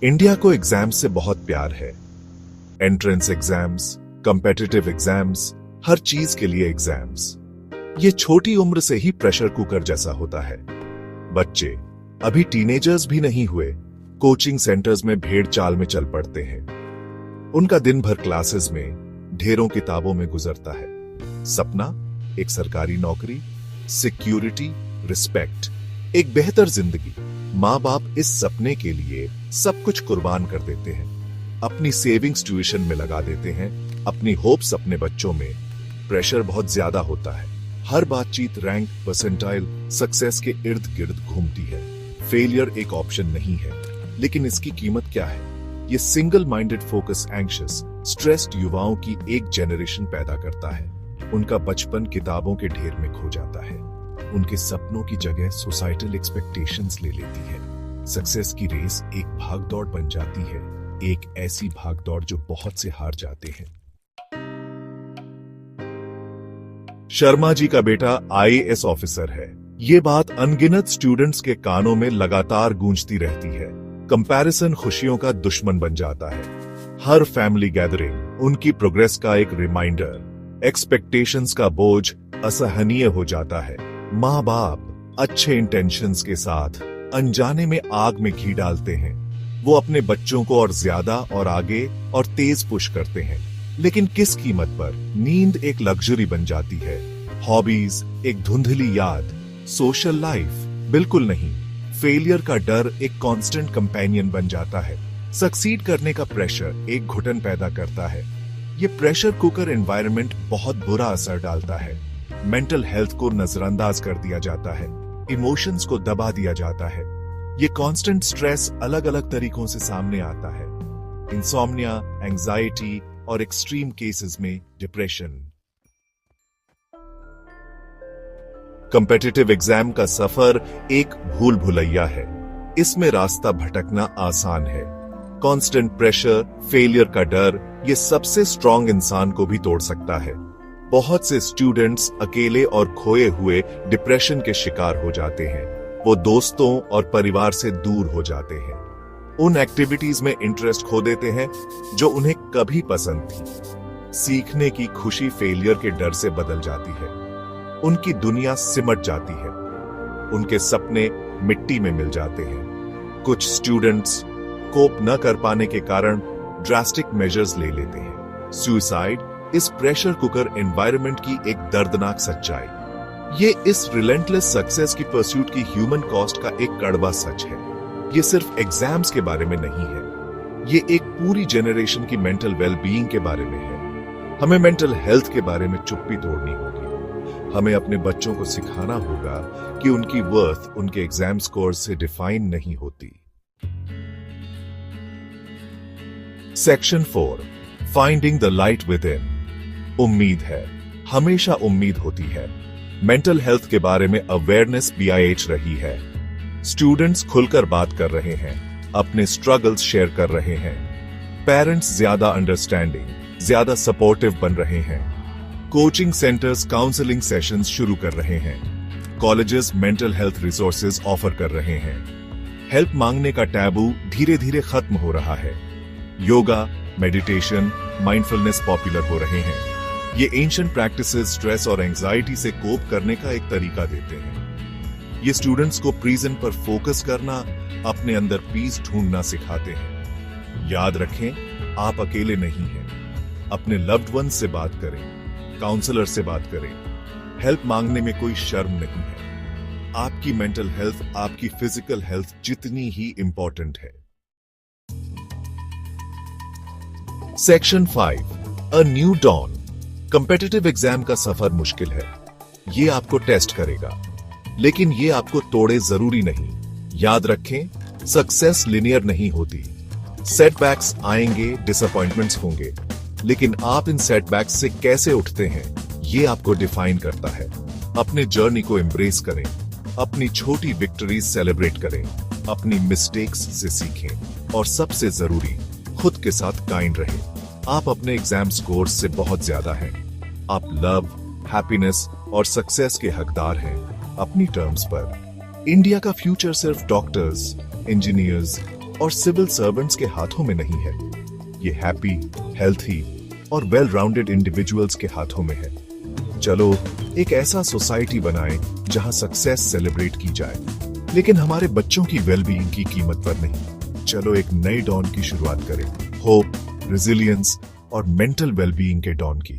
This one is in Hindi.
इंडिया को एग्जाम से बहुत प्यार है। एंट्रेंस एग्जाम्स, कॉम्पिटिटिव एग्जाम्स, हर चीज के लिए एग्जाम्स। ये छोटी उम्र से ही प्रेशर कुकर जैसा होता है। बच्चे अभी टीनेजर्स भी नहीं हुए, कोचिंग सेंटर्स में भेड़ चाल में चल पड़ते हैं। उनका दिन भर क्लासेस में ढेरों किताबों में गुजरता है। सपना एक सरकारी नौकरी, सिक्योरिटी, रिस्पेक्ट, एक बेहतर जिंदगी। माँ बाप इस सपने के लिए सब कुछ कुर्बान कर देते हैं, अपनी सेविंग्स ट्यूशन में लगा देते हैं, अपनी होप्स अपने बच्चों में। प्रेशर बहुत ज्यादा होता है। हर बातचीत रैंक, परसेंटाइल, सक्सेस के इर्द गिर्द घूमती है। फेलियर एक ऑप्शन नहीं है, लेकिन इसकी कीमत क्या है? ये single minded focus, anxious, stressed युवाओं की एक जनरेशन पैदा करता है। उनका बचपन किताबों के ढेर में खो जाता है। उनके सपनों की जगह सोसाइटल एक्सपेक्टेशंस ले लेती है। सक्सेस की रेस एक भागदौड़ बन जाती है, एक ऐसी भागदौड़ जो बहुत से हार जाते हैं। शर्मा जी का बेटा आईएएस ऑफिसर है। ये बात अनगिनत स्टूडेंट्स के कानों में लगातार गूंजती रहती है। कंपैरिजन खुशियों का दुश्मन बन जाता है। हर फैमिली गैदरिंग उनकी प्रोग्रेस का एक रिमाइंडर। एक्सपेक्टेशंस का बोझ असहनीय हो जाता है। माँ बाप अच्छे इंटेंशंस के साथ अनजाने में आग में घी डालते हैं। वो अपने बच्चों को और ज्यादा और आगे और तेज पुश करते हैं, लेकिन किस कीमत पर? नींद एक लग्जरी बन जाती है, हॉबीज एक धुंधली याद, सोशल लाइफ बिल्कुल नहीं। फेलियर का डर एक कांस्टेंट कंपेनियन बन जाता है। सक्सीड करने का प्रेशर एक घुटन पैदा करता है। ये प्रेशर कुकर एनवायरनमेंट बहुत बुरा असर डालता है। मेंटल हेल्थ को नजरअंदाज कर दिया जाता है, इमोशंस को दबा दिया जाता है। ये कांस्टेंट स्ट्रेस अलग अलग तरीकों से सामने आता है। इंसोम्निया, एंजाइटी और एक्सट्रीम केसेस में डिप्रेशन। कॉम्पिटिटिव एग्जाम का सफर एक भूल भुलैया है। इसमें रास्ता भटकना आसान है। कांस्टेंट प्रेशर, फेलियर का डर, ये सबसे स्ट्रांग इंसान को भी तोड़ सकता है। बहुत से स्टूडेंट्स अकेले और खोए हुए डिप्रेशन के शिकार हो जाते हैं। वो दोस्तों और परिवार से दूर हो जाते हैं। उन एक्टिविटीज में इंटरेस्ट खो देते हैं जो उन्हें कभी पसंद थी। सीखने की खुशी फेलियर के डर से बदल जाती है। उनकी दुनिया सिमट जाती है। उनके सपने मिट्टी में मिल जाते हैं। कुछ स्टूडेंट्स कोप न कर पाने के कारण ड्रास्टिक मेजर्स ले लेते हैं। सुसाइड इस प्रेशर कुकर एनवायरनमेंट की एक दर्दनाक सच्चाई। ये इस रिलेंटलेस सक्सेस की परस्यूट की ह्यूमन कॉस्ट का एक कड़वा सच है। ये सिर्फ एग्जाम्स के बारे में नहीं है, ये एक पूरी जनरेशन की मेंटल वेलबीइंग के बारे में है। हमें मेंटल हेल्थ के बारे में चुप्पी तोड़नी होगी। हमें अपने बच्चों को सिखाना होगा कि उनकी वर्थ उनके एग्जाम स्कोर से डिफाइन नहीं होती। Section 4, finding the light with in. उम्मीद है, हमेशा उम्मीद होती है। मेंटल हेल्थ के बारे में अवेयरनेस BIH रही है। स्टूडेंट्स खुलकर बात कर रहे हैं, अपने स्ट्रगल्स शेयर कर रहे हैं। पेरेंट्स ज्यादा अंडरस्टैंडिंग, ज्यादा सपोर्टिव बन रहे हैं। कोचिंग सेंटर्स काउंसलिंग सेशंस शुरू कर रहे हैं। Colleges mental health resources offer कर रहे हैं। हेल्प मांगने का टैबू धीरे धीरे खत्म हो रहा है। योगा, मेडिटेशन, माइंडफुलनेस पॉपुलर हो रहे हैं। ये एंशिएंट प्रैक्टिसेस स्ट्रेस और एंजाइटी से कोप करने का एक तरीका देते हैं। ये स्टूडेंट्स को प्रेजेंट पर फोकस करना, अपने अंदर पीस ढूंढना सिखाते हैं। याद रखें, आप अकेले नहीं हैं। अपने लव्ड वन से बात करें, काउंसलर से बात करें। हेल्प मांगने में कोई शर्म नहीं है। आपकी मेंटल हेल्थ आपकी फिजिकल हेल्थ जितनी ही इंपॉर्टेंट है। Section 5, a new dawn. Competitive exam का सफर मुश्किल है। ये आपको टेस्ट करेगा, लेकिन ये आपको तोड़े जरूरी नहीं। याद रखें, सक्सेस लिनियर नहीं होती। सेटबैक्स आएंगे, डिसअपॉइंटमेंट्स होंगे, लेकिन आप इन सेटबैक्स से कैसे उठते हैं, ये आपको डिफाइन करता है। अपने जर्नी को एम्ब्रेस करें, अपनी छोटी विक्ट्रीज सेलिब्रेट करें, अपनी मिस्टेक्स से सीखें, और सबसे जरूरी, खुद के साथ काइंड रहें। आप अपने एग्जाम स्कोर से बहुत ज्यादा हैं। आप लव, हैप्पीनेस और सक्सेस के हकदार हैं, अपनी टर्म्स पर। इंडिया का फ्यूचर सिर्फ डॉक्टर्स, इंजीनियर्स, और सिविल सर्वेंट्स के हाथों में नहीं है। ये हैप्पी, हेल्थी और वेल राउंडेड इंडिविजुअल्स के हाथों में है। चलो एक ऐसा सोसाइटी बनाएं जहां सक्सेस सेलिब्रेट की जाए, लेकिन हमारे बच्चों की वेलबीइंग की कीमत पर नहीं। चलो एक नए डॉन की शुरुआत करें, होप, रेजिलियंस और मेंटल वेलबीइंग के डॉन की।